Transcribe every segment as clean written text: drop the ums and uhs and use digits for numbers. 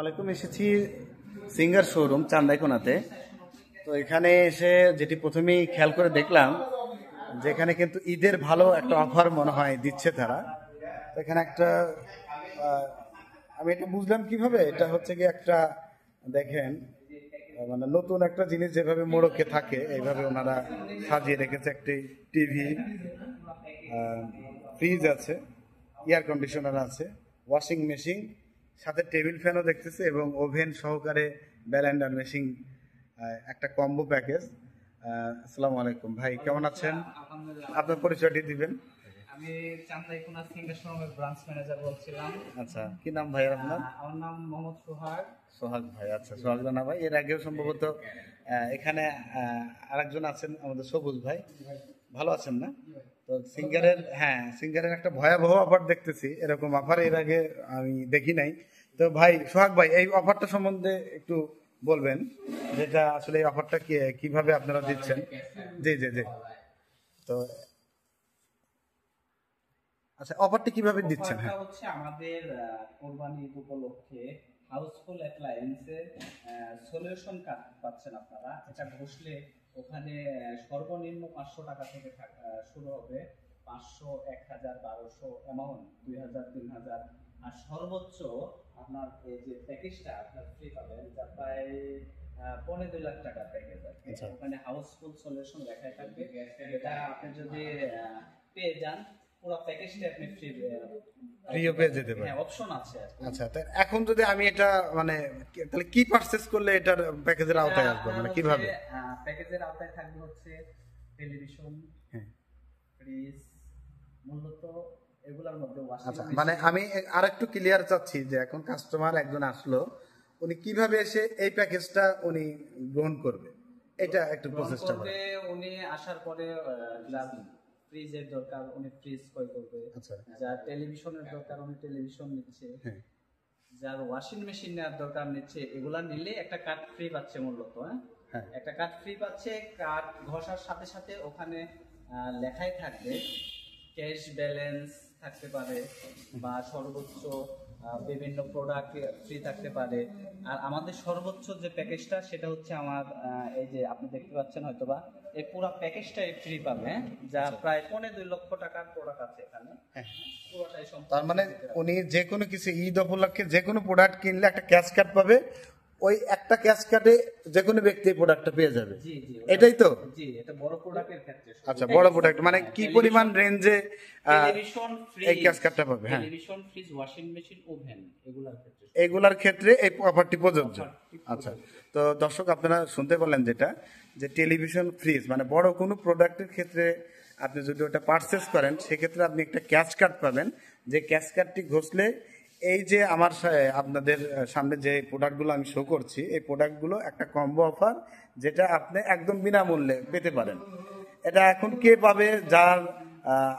ওয়ালাইকুম। এসেছি singer showroom চান্দাইকোনাতে। তো এখানে এসে যেটি প্রথমেই খেয়াল করে দেখলাম যে এখানে কিন্তু ঈদের ভালো একটা অফার মনে হয় দিচ্ছে তারা। তো এখানে একটা আমি এটা বুঝলাম কিভাবে, এটা হচ্ছে কি একটা দেখেন মানে নতুন একটা জিনিস যেভাবে মোড়কে থাকে এইভাবে ওনারা সাজিয়ে রেখেছে। একটি টিভি, ফ্রিজ আছে, এয়ার কন্ডিশনার আছে, ওয়াশিং মেশিন, সাথে টেবিল ফ্যানও দেখতেছে এবং ওভেন সহকারে ব্যালেন্ডার মেশিন, একটা কম্বো প্যাকেজ। আসসালামু আলাইকুম ভাই, কেমন আছেন? আপনার পরিচয়টি দিবেন। আমি চান্দাইকোনা সিঙ্গার শোরুমের ব্রাঞ্চ ম্যানেজার বলছিলাম। আচ্ছা, কি নাম ভাই আপনার? আমার নাম মোহাম্মদ সোহাগ। সোহাগ ভাই, আচ্ছা সোহাগ জানা ভাই। এর আগেও সম্ভবত এখানে আরেকজন আছেন আমাদের সবুজ ভাই, ভালো আছেন না? তো সিঙ্গারের একটা ভয়াবহ অফার দেখতেছি, এরকম অফার এর আগে আমি দেখি নাই। তো ভাই সোহাগ ভাই, এই অফারটা সম্বন্ধে একটু বলবেন, যেটা আসলে এই অফারটা কিভাবে আপনারা দিচ্ছেন? জি জি জি। তো আচ্ছা, অফারটা কিভাবে দিচ্ছেন? হ্যাঁ, হচ্ছে আমাদের কোরবানি ঈদ উপলক্ষে হাউসফুল অ্যাপ্লায়েন্সের সলিউশন কার্ড পাচ্ছেন আপনারা। এটা ঘষলে ওখানে সর্বনিম্ন 500 টাকা থেকে শুরু হবে, 500, 1000, 1200, অ্যামাউন্ট 2000, 3000, আর সর্বোচ্চ আপনার এই যে প্যাকেজটা আপনার ফ্রি পাবেন, যা প্রায় 2.5 লাখ টাকার প্যাকেজ আছে। ওখানে হাউসফুল সলিউশন লেখাই থাকবে। এটা আপনি যদি পেয়ে যান, পুরো প্যাকেজটা আপনি ফ্রিও পেয়ে যেতে পারেন। হ্যাঁ, অপশন আছে। আচ্ছা, তাই এখন যদি আমি এটা মানে তাহলে কি পারচেজ করলে এটার প্যাকেজের আওতায় আসবে, মানে কিভাবে? প্যাকেজের আওতায় থাকবে হচ্ছে টেলিভিশন, ফ্রিজ, মূলত এগুলোর মধ্যে ওয়াশিং আচ্ছা, মেশিন। মানে আমি আরেকটু ক্লিয়ার চাচ্ছি যে এখন কাস্টমার একজন আসলো, উনি কিভাবে এসে এই প্যাকেজটা উনি গ্রহণ করবে, এটা একটু প্রসেসটা বলেন। উনি আসার পরে যার ফ্রিজের দরকার উনি ফ্রিজ ক্রয় করবে, আচ্ছা, যার টেলিভিশনের দরকার উনি টেলিভিশন নিচ্ছে, যার ওয়াশিং মেশিন নেওয়ার দরকার নিচ্ছে। এগুলা নিলে একটা কার্ড ফ্রি পাচ্ছে মূলত। একটা কার্ড ফ্রি পাচ্ছে। কার্ড ঘষার সাথে সাথে ওখানে লেখাই থাকবে ক্যাশ ব্যালেন্স থাকতে পারে, বা সর্বোচ্চ বিভিন্ন প্রোডাক্ট ফ্রি থাকতে পারে। আর আমাদের সর্বোচ্চ যে প্যাকেজটা সেটা হচ্ছে আমার এই যে আপনি দেখতে পাচ্ছেন হয়তোবা, এই পুরো প্যাকেজটাই ফ্রি পাবে, যা প্রায় 2.5 লক্ষ টাকার প্রোডাক্ট আছে এখানে। পুরোটাই সম্পূর্ণ। তার মানে উনি যে কোনো কিছু ঈদ উপলক্ষে যে কোনো প্রোডাক্ট কিনলে একটা ক্যাশ কার্ড পাবে, ওই একটা ক্যাশ কার্ডে যে কোনো ব্যক্তি প্রোডাক্টটা পেয়ে যাবে। জি জি, এটাই তো? জি, এটা বড় প্রোডাক্টের ক্ষেত্রে। আচ্ছা, বড় প্রোডাক্ট মানে কি পরিমাণ রেঞ্জে টেলিভিশন, ফ্রিজ, এই ক্যাশ কার্ডটা পাবে? হ্যাঁ, television, fridge, washing machine, oven, এগুলার ক্ষেত্রে এই অফারটি প্রযোজ্য। আচ্ছা, তো দর্শক আপনারা শুনতে পারলেন যেটা, যে টেলিভিশন, ফ্রিজ মানে বড় কোনো প্রোডাক্টের ক্ষেত্রে আপনি যদি ওটা পারচেস করেন, সেক্ষেত্রে আপনি একটা ক্যাশ কার্ড পাবেন। যে ক্যাশ কার্ডটি ঘষলে এই যে আমার আপনাদের সামনে যে প্রোডাক্টগুলো আমি শো করছি, এই প্রোডাক্টগুলো একটা কম্বো অফার, যেটা আপনি একদম বিনামূল্যে পেতে পারেন। এটা এখন কে পাবে? যার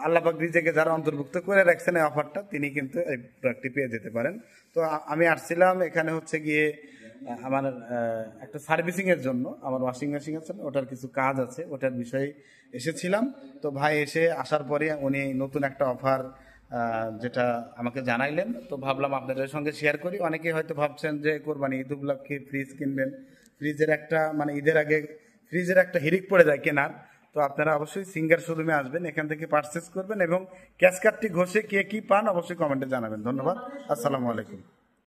আল্লাহ পাক রিজিকে যারা অন্তর্ভুক্ত করে রাখছেন এই অফারটা, তিনি কিন্তু এই প্রোডাক্টটি পেয়ে যেতে পারেন। তো আমি আসছিলাম এখানে হচ্ছে গিয়ে আমার একটা সার্ভিসিং এর জন্য। আমার ওয়াশিং মেশিন আছে, ওটার কিছু কাজ আছে, ওটার বিষয়ে এসেছিলাম। তো ভাই আসার পরে উনি নতুন একটা অফার যেটা আমাকে জানাইলেন, তো ভাবলাম আপনাদের সঙ্গে শেয়ার করি। অনেকে হয়তো ভাবছেন যে কোরবানি ঈদ উপলক্ষে ফ্রিজ কিনবেন, ফ্রিজের একটা মানে ঈদের আগে ফ্রিজের একটা হিড়িক পড়ে যায় কেনার। তো আপনারা অবশ্যই সিঙ্গার শোরুমে আসবেন, এখান থেকে পারচেস করবেন এবং ক্যাশ কার্ডটি ঘষে কে কি পান অবশ্যই কমেন্টে জানাবেন। ধন্যবাদ, আসসালামু আলাইকুম।